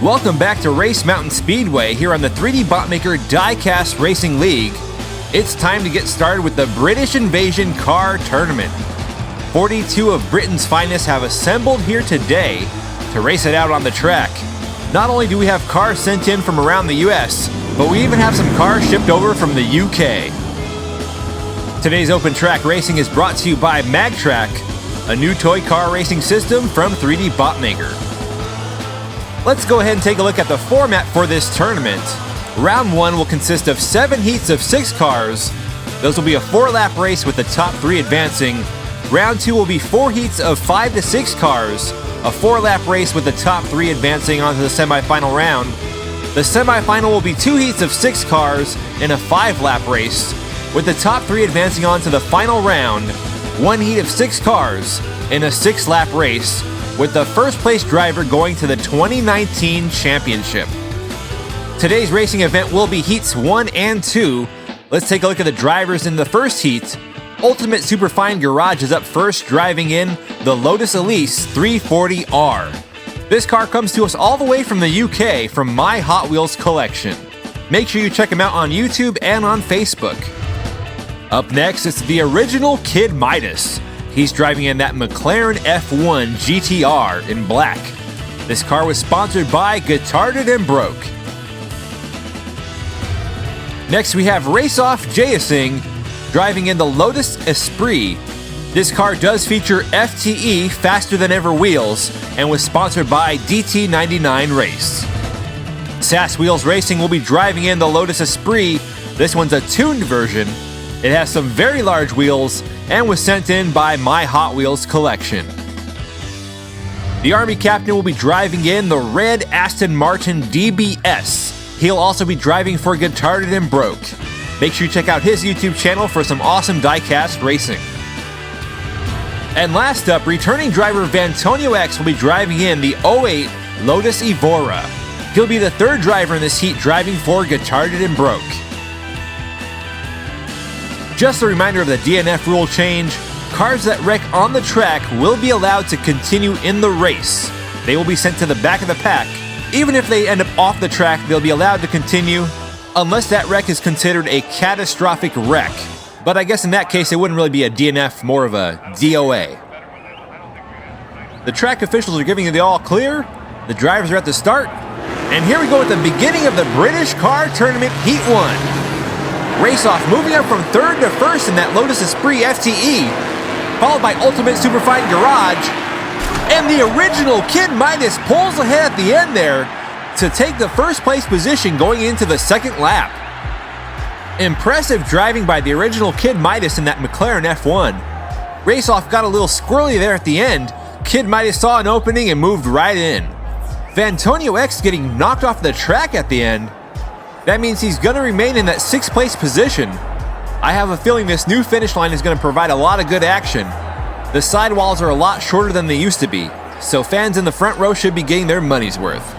Welcome back to Race Mountain Speedway here on the 3D Botmaker Diecast Racing League. It's time to get started with the British Invasion Car Tournament. 42 of Britain's finest have assembled here today to race it out on the track. Not only do we have cars sent in from around the US, but we even have some cars shipped over from the UK. Today's open track racing is brought to you by MagTrack, a new toy car racing system from 3D Botmaker. Let's go ahead and take a look at the format for this tournament. Round 1 will consist of 7 heats of 6 cars. Those will be a 4-lap race with the top 3 advancing. Round 2 will be 4 heats of 5 to 6 cars, a 4-lap race with the top 3 advancing onto the semifinal round. The semifinal will be 2 heats of 6 cars in a 5-lap race, with the top 3 advancing onto the final round. 1 heat of 6 cars in a 6-lap race, with the first place driver going to the 2019 championship. Today's racing event will be heats 1 and 2. Let's take a look at the drivers in the first heat. Ultimate Superfine Garage is up first, driving in the Lotus Elise 340R. This car comes to us all the way from the UK from My Hot Wheels collection. Make sure you check him out on YouTube and on Facebook. Up next, it's the original Kid Midas. He's driving in that McLaren F1 GTR in black. This car was sponsored by Guitarded and Broke. Next we have Race Off Jayasingh driving in the Lotus Esprit. This car does feature FTE Faster Than Ever wheels and was sponsored by DT99 Race. SAS Wheels Racing will be driving in the Lotus Esprit. This one's a tuned version. It has some very large wheels and was sent in by My Hot Wheels collection. The Army Captain will be driving in the red Aston Martin DBS. He'll also be driving for Guitarded and Broke. Make sure you check out his YouTube channel for some awesome diecast racing. And last up, returning driver Vantonio X will be driving in the 08 Lotus Evora. He'll be the third driver in this heat driving for Guitarded and Broke. Just a reminder of the DNF rule change. Cars that wreck on the track will be allowed to continue in the race. They will be sent to the back of the pack. Even if they end up off the track, they'll be allowed to continue unless that wreck is considered a catastrophic wreck. But I guess in that case, it wouldn't really be a DNF, more of a DOA. The track officials are giving you the all clear. The drivers are at the start. And here we go at the beginning of the British Car Tournament Heat 1. Race Off moving up from 3rd to 1st in that Lotus Esprit FTE, followed by Ultimate Superfine Garage, and the original Kid Midas pulls ahead at the end there to take the first place position going into the second lap. Impressive driving by the original Kid Midas in that McLaren F1. Race Off got a little squirrely there at the end. Kid Midas saw an opening and moved right in. Vantonio X getting knocked off the track at the end. That means he's going to remain in that 6th place position. I have a feeling this new finish line is going to provide a lot of good action. The sidewalls are a lot shorter than they used to be, so fans in the front row should be getting their money's worth.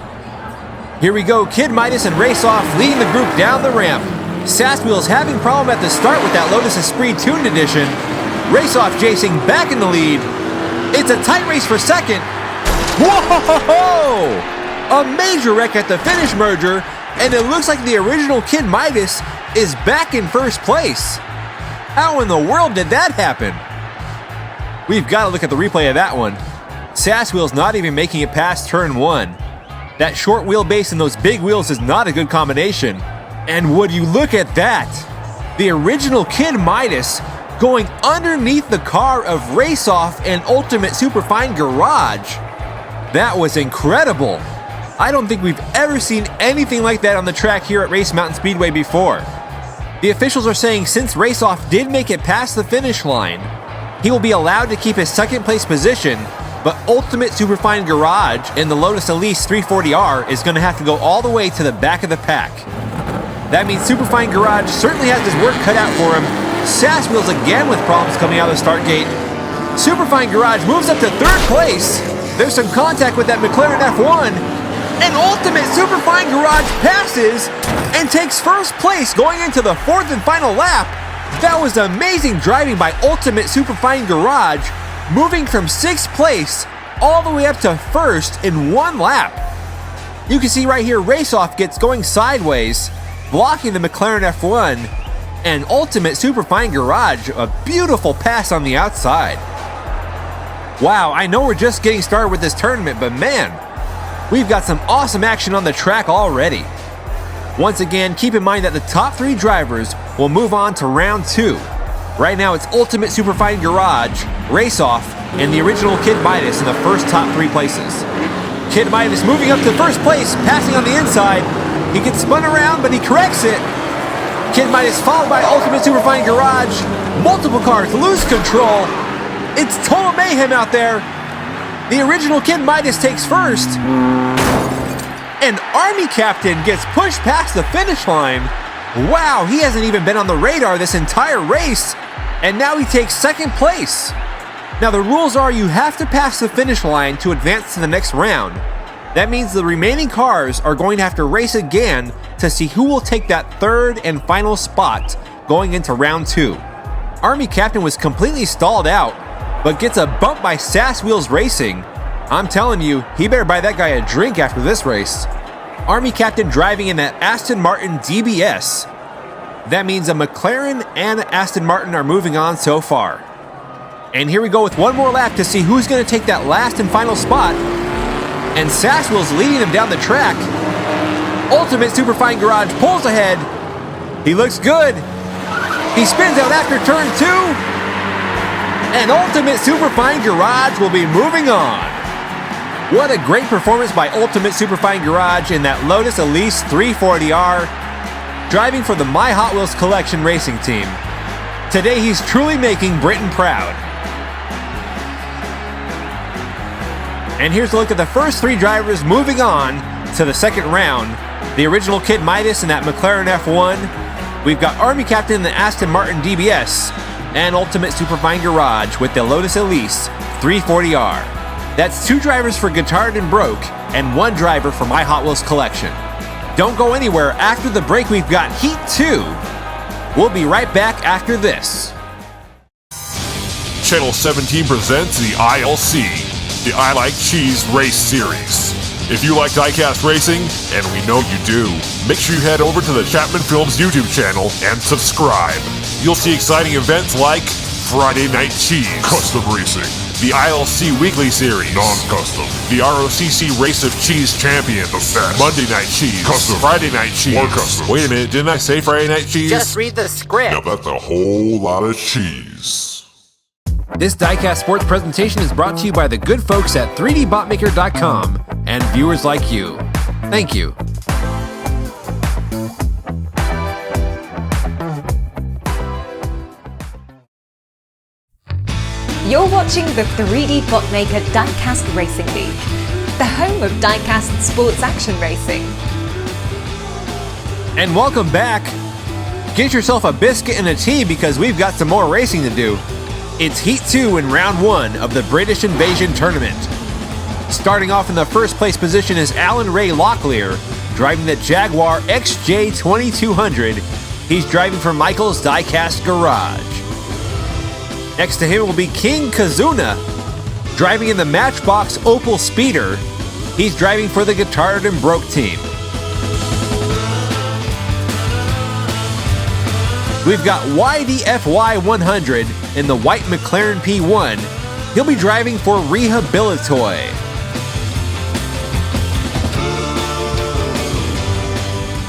Here we go, Kid Midas and Race Off leading the group down the ramp. SAS Wheels having problem at the start with that Lotus Esprit Tuned Edition. Race Off Jayasingh back in the lead. It's a tight race for second. Whoa! A major wreck at the finish merger, and it looks like the original Kid Midas is back in first place. How in the world did that happen? We've got to look at the replay of that one. SAS Wheels not even making it past turn 1. That short wheelbase and those big wheels is not a good combination. And would you look at that? The original Kid Midas going underneath the car of Race Off and Ultimate Superfine Garage. That was incredible. I don't think we've ever seen anything like that on the track here at Race Mountain Speedway before. The officials are saying since Race Off did make it past the finish line, he will be allowed to keep his 2nd place position, but Ultimate Superfine Garage in the Lotus Elise 340R is going to have to go all the way to the back of the pack. That means Superfine Garage certainly has his work cut out for him. SAS Wheels again with problems coming out of the start gate. Superfine Garage moves up to 3rd place. There's some contact with that McLaren F1. And Ultimate Superfine Garage passes and takes first place going into the 4th and final lap. That was amazing driving by Ultimate Superfine Garage, moving from 6th place all the way up to 1st in 1 lap. You can see right here, Race Off gets going sideways, blocking the McLaren F1, and Ultimate Superfine Garage, a beautiful pass on the outside. Wow, I know we're just getting started with this tournament, but man, we've got some awesome action on the track already. Once again, keep in mind that the top 3 drivers will move on to round 2. Right now it's Ultimate Superfine Garage, Race Off, and the original Kid Midas in the first top 3 places. Kid Midas moving up to first place, passing on the inside. He gets spun around, but he corrects it. Kid Midas followed by Ultimate Superfine Garage. Multiple cars lose control. It's total mayhem out there. The original Kid Midas takes first. And Army Captain gets pushed past the finish line. Wow, he hasn't even been on the radar this entire race. And now he takes second place. Now the rules are you have to pass the finish line to advance to the next round. That means the remaining cars are going to have to race again to see who will take that third and final spot going into round 2. Army Captain was completely stalled out, but gets a bump by Sass Wheels Racing. I'm telling you, he better buy that guy a drink after this race. Army Captain driving in that Aston Martin DBS. That means a McLaren and Aston Martin are moving on so far. And here we go with one more lap to see who's going to take that last and final spot. And Sass Wheels leading him down the track. Ultimate Superfine Garage pulls ahead. He looks good. He spins out after turn 2. And Ultimate Superfine Garage will be moving on. What a great performance by Ultimate Superfine Garage in that Lotus Elise 340R, driving for the My Hot Wheels Collection racing team. Today he's truly making Britain proud. And here's a look at the first 3 drivers moving on to the second round. The original Kid Midas in that McLaren F1. We've got Army Captain in the Aston Martin DBS. And Ultimate Superfine Garage with the Lotus Elise 340R. That's 2 drivers for Guitared and Broke, and 1 driver for My Hot Wheels Collection. Don't go anywhere. After the break, we've got Heat 2. We'll be right back after this. Channel 17 presents the ILC, the I Like Cheese Race Series. If you like diecast racing, and we know you do, make sure you head over to the Chapman Films YouTube channel and subscribe. You'll see exciting events like Friday Night Cheese, Custom Racing, the ILC Weekly Series, Non-Custom, the ROCC Race of Cheese Champions, The Best, Monday Night Cheese, Custom, Friday Night Cheese. More custom. Wait a minute, didn't I say Friday Night Cheese? Just read the script. Now that's a whole lot of cheese. This Diecast Sports presentation is brought to you by the good folks at 3dbotmaker.com and viewers like you. Thank you. You're watching the 3D Botmaker Diecast Racing League, the home of diecast sports action racing. And welcome back. Get yourself a biscuit and a tea because we've got some more racing to do. It's Heat 2 in Round 1 of the British Invasion Tournament. Starting off in the first place position is Alan Ray Locklear, driving the Jaguar XJ2200. He's driving for Michael's Diecast Garage. Next to him will be King Kazuna, driving in the Matchbox Opel Speeder. He's driving for the Guitared and Broke team. We've got YDFY100 in the white McLaren P1. He'll be driving for Rehabilitoy.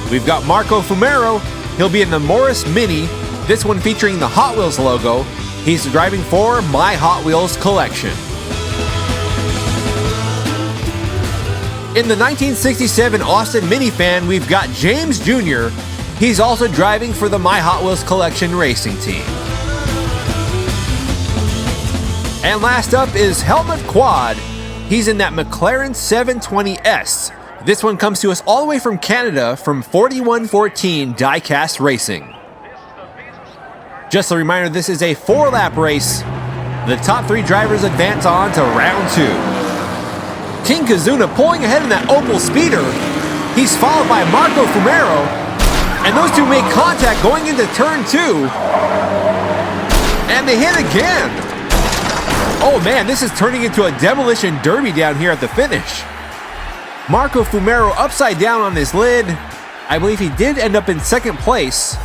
We've got Marco Fumero. He'll be in the Morris Mini, this one featuring the Hot Wheels logo. He's driving for My Hot Wheels Collection. In the 1967 Austin Minifan, we've got James Jr. He's also driving for the My Hot Wheels Collection racing team. And last up is Helmut Quad. He's in that McLaren 720S. This one comes to us all the way from Canada from 4114 Diecast Racing. Just a reminder, this is a 4-lap race. The top 3 drivers advance on to round 2. King Kazuna pulling ahead in that Opel Speeder. He's followed by Marco Fumero. And those two make contact going into turn 2. And they hit again. Oh man, this is turning into a demolition derby down here at the finish. Marco Fumero upside down on his lid. I believe he did end up in second place.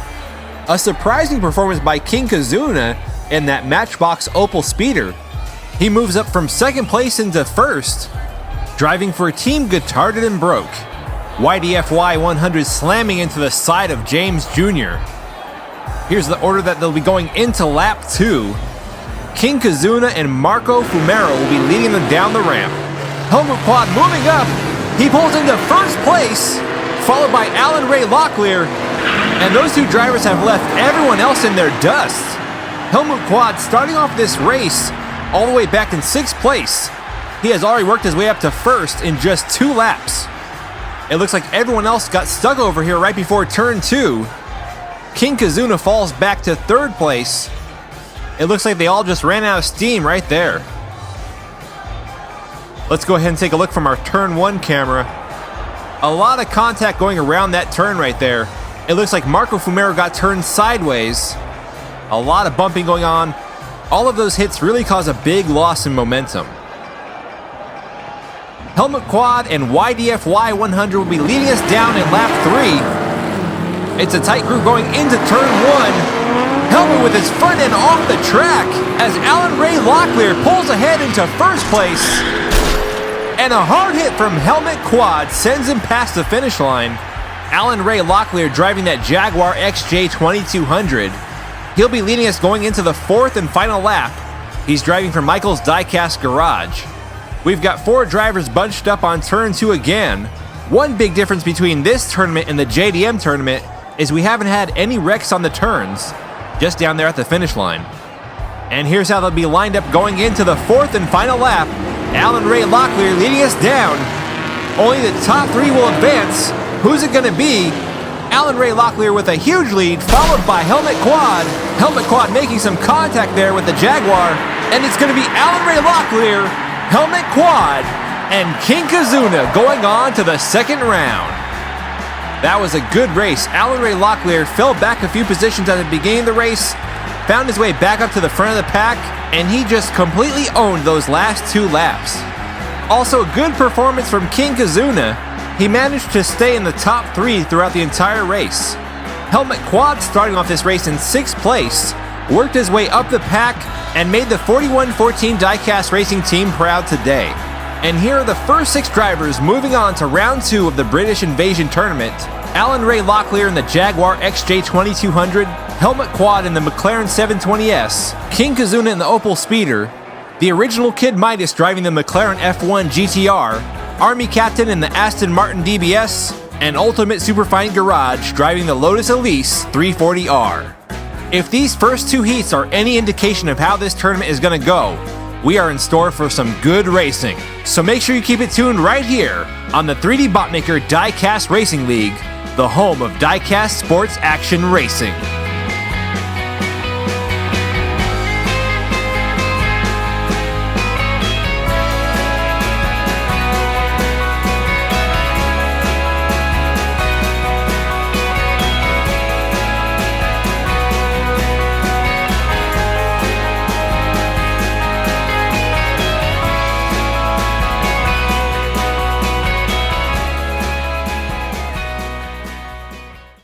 A surprising performance by King Kazuna in that Matchbox Opel Speeder. He moves up from second place into first, driving for Team Guitarded and Broke. YDFY 100 slamming into the side of James Jr. Here's the order that they'll be going into lap 2. King Kazuna and Marco Fumero will be leading them down the ramp. Helmut Quad moving up. He pulls into first place, followed by Alan Ray Locklear, and those two drivers have left everyone else in their dust. Helmut Quad starting off this race all the way back in 6th place. He has already worked his way up to first in just 2 laps. It looks like everyone else got stuck over here right before turn 2. King Kazuna falls back to 3rd place. It looks like they all just ran out of steam right there. Let's go ahead and take a look from our turn 1 camera. A lot of contact going around that turn right there. It looks like Marco Fumero got turned sideways. A lot of bumping going on. All of those hits really cause a big loss in momentum. Helmut Quad and YDFY 100 will be leading us down in lap 3. It's a tight group going into turn 1. Helmut with his front end off the track as Alan Ray Locklear pulls ahead into first place. And a hard hit from Helmut Quad sends him past the finish line. Alan Ray Locklear driving that Jaguar XJ 2200. He'll be leading us going into the 4th and final lap. He's driving for Michael's Diecast Garage. We've got 4 drivers bunched up on turn 2 again. One big difference between this tournament and the JDM tournament is we haven't had any wrecks on the turns, just down there at the finish line. And here's how they'll be lined up going into the 4th and final lap. Alan Ray Locklear leading us down. Only the top 3 will advance. Who's it gonna be? Alan Ray Locklear with a huge lead, followed by Helmut Quad. Helmut Quad making some contact there with the Jaguar. And it's gonna be Alan Ray Locklear, Helmut Quad, and King Kazuna going on to the 2nd round. That was a good race. Alan Ray Locklear fell back a few positions at the beginning of the race, found his way back up to the front of the pack, and he just completely owned those last 2 laps. Also, a good performance from King Kazuna. He managed to stay in the top 3 throughout the entire race. Helmut Quad starting off this race in 6th place, worked his way up the pack, and made the 4114 Diecast Racing team proud today. And here are the first 6 drivers moving on to round 2 of the British Invasion Tournament. Alan Ray Locklear in the Jaguar XJ 2200, Helmut Quad in the McLaren 720S, King Kazuna in the Opel Speeder, the original Kid Midas driving the McLaren F1 GTR, Army Captain in the Aston Martin DBS, and Ultimate Superfine Garage driving the Lotus Elise 340R. If these first 2 heats are any indication of how this tournament is going to go, we are in store for some good racing. So make sure you keep it tuned right here on the 3D Botmaker Diecast Racing League, the home of Diecast Sports Action Racing.